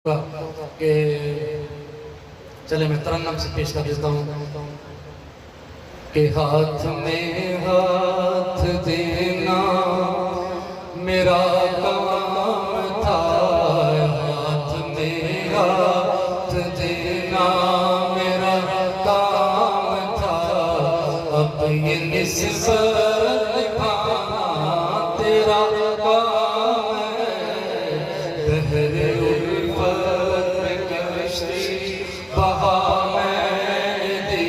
کہ چلے میں ترنم سے پیش کر دیتا ہوں کہ ہاتھ میں ہاتھ دینا میرا کام تھا، ہاتھ میں ہاتھ دینا میرا کام تھا، اب یہ نسبت نبھانا تیرا کام ہے، بحر الفت میں کشتی بہا میں دی،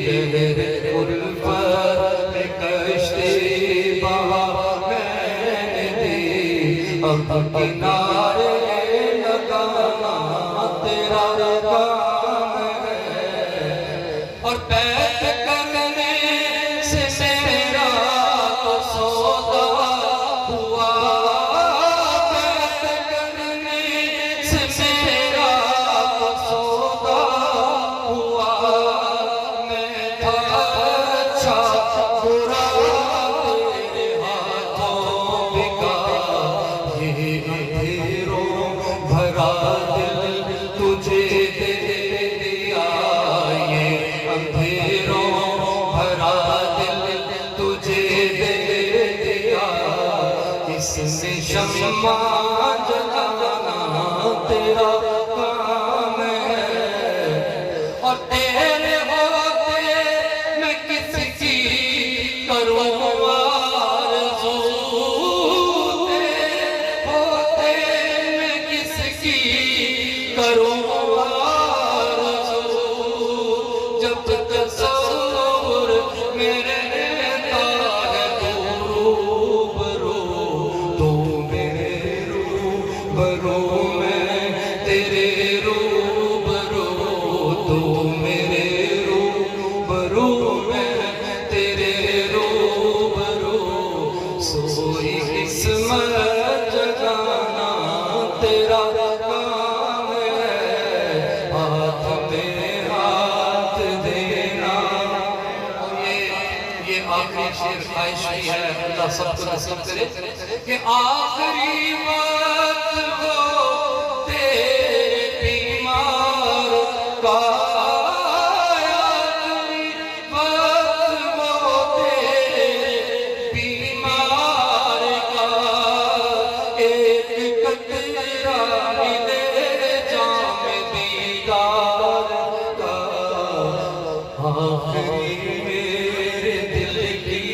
بحر الفت میں کشتی بہا میں دی، اب کنارے لگانا تیرا کام ہے، اور بیٹھ کرنے سے میرا تو سودا ہوا، بیٹھ کرنے سے میرا تو سودا ہوا، میں تھا اچھا برا تیرے ہاتھوں بکا، یہ اندھیروں بھرا دل تجھے دے دیا، یہ اندھیروں بھرا دل تجھے دے دیا، اس میں شمع جلانا تیرا کام ہے، اور تیرے ہوتے میں کس کی کروں آرزو، تیرے ہوتے میں کس کی کروں آرزو، جب تصور میرے رہتا ہے روبرو، تو میرے روبرو میں تیرے روبرو، تو میرے روبرو میں تیرے روبرو، سوئی قسمت جگانا تیرا کام ہے، ہاتھ میں ہاتھ دینا۔ اور یہ آخری شعر خواہش کی ہے، اللہ سب کو نصیب کرے کہ آخری وقت ہو تیرے بیمار کا، آخری وقت ہو تیرے بیمار کا، ایک قطرہ ملے جام دیدار کا، آخری میرے دل کی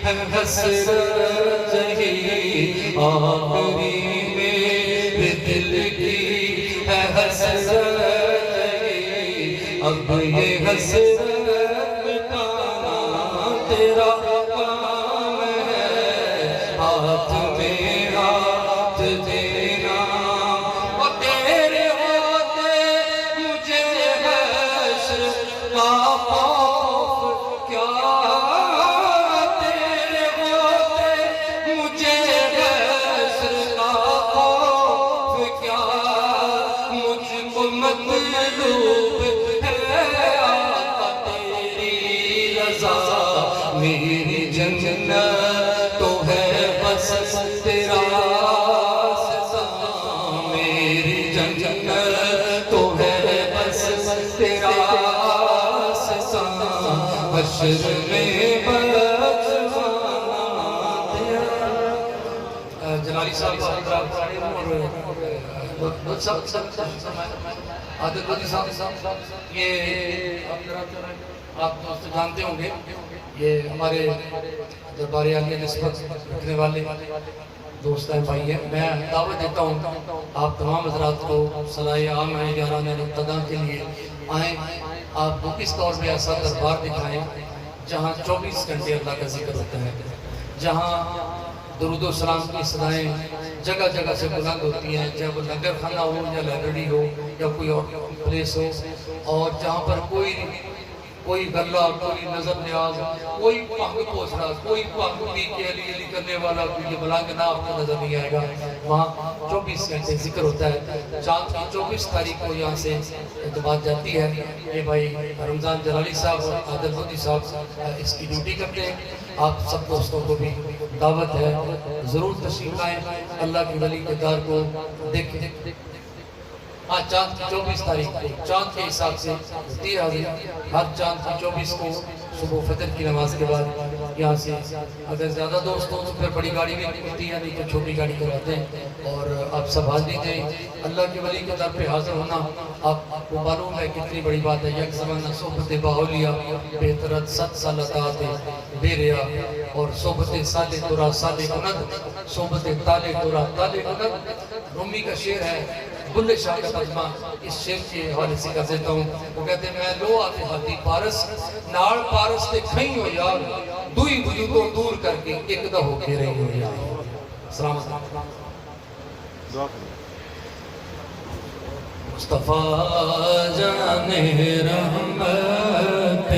ہے حسرت یہی، آخری میرے دل کی ہے حسرت یہی، اب یہ حسرت مٹانا تیرا کام ہے، ہاتھ میں ہاتھ دینا، اور تیرے ہوتے مجھے حشر کا خوف کیا، تیرے ہوتے مجھے حشر کا خوف کیا، مجھ کو مطلوب ہے آقا تیری رضا، میری جنت تو ہے بس تیرا سزا، میری جنت تو ہے بس تیرا سزا، حشر میں بچوانا تیرا۔ جلالی صاحب عادل بدی صاحب، یہ آپ دوست جانتے ہوں گے، یہ ہمارے دربار عالیہ نسبت رکھنے والے دوست ہیں، بھائی ہیں۔ میں دعوت دیتا ہوں آپ تمام حضرات کو صلاح عام ہے یارانہ ابتدا کے لیے آئیں، آپ اس طور پہ ایسا دربار دکھائیں جہاں 24 گھنٹے اللہ کا ذکر ہوتا ہے، جہاں درود و سلام کی صدائیں جگہ جگہ سے بلند ہوتی ہیں، چاہے وہ لنگر خانہ ہو یا لائبریری ہو یا کوئی اور پلیس ہو، اور جہاں پر کوئی غلہ، کوئی نظر نیاز، کوئی پہنگ پوچھنا، کوئی پہنگ پی کے علی علی کرنے والا کوئی بلانگنا آپ کو نظر نہیں آئے گا، وہاں 24 گھنٹے ذکر ہوتا ہے۔ چاند کی 24 تاریخ کو یہاں سے اعتماد جاتی ہے، یہ بھائی رمضان جلالی صاحب اور عادل بدی صاحب اس کی ڈیوٹی کرتے ہیں۔ آپ سب دوستوں کو بھی دعوت ہے، ضرور تشریف لائیں، اللہ کی ولی کے دار کو دیکھیں۔ ہاں چاند کی 24 تاریخ کو چاند کے حساب سے 30 حاضری ہر چاند کی 24 کو صبح فجر کی نماز کے بعد یہاں سے اگر زیادہ دوست ہوں تو پھر بڑی گاڑی بھی ملتی ہے نہیں تو چھوٹی گاڑی کراتے ہیں اور آپ سب حاضری دیں اللہ کے ولی کے در پہ حاضر ہونا آپ کو معلوم ہے کتنی بڑی بات ہے یک زمانہ صحبت باولیہ بہترت 7 سال اطاعت بے ریا اور صحبت سال ترا سال کند صحبت تال ترا تال کند رومی کا شعر ہے بلے شاہ کا ترجمہ اس شعر کے حوالے سے کر دیتا ہوں وہ کہتے ہیں میں لو آتے ہاتھی پارس ناڑ پارس تے کھیں ہو یار دوئی وجودوں دور کر کے ایک دہ ہو کے رہی ہو یار سلام مصطفیٰ جان رحمت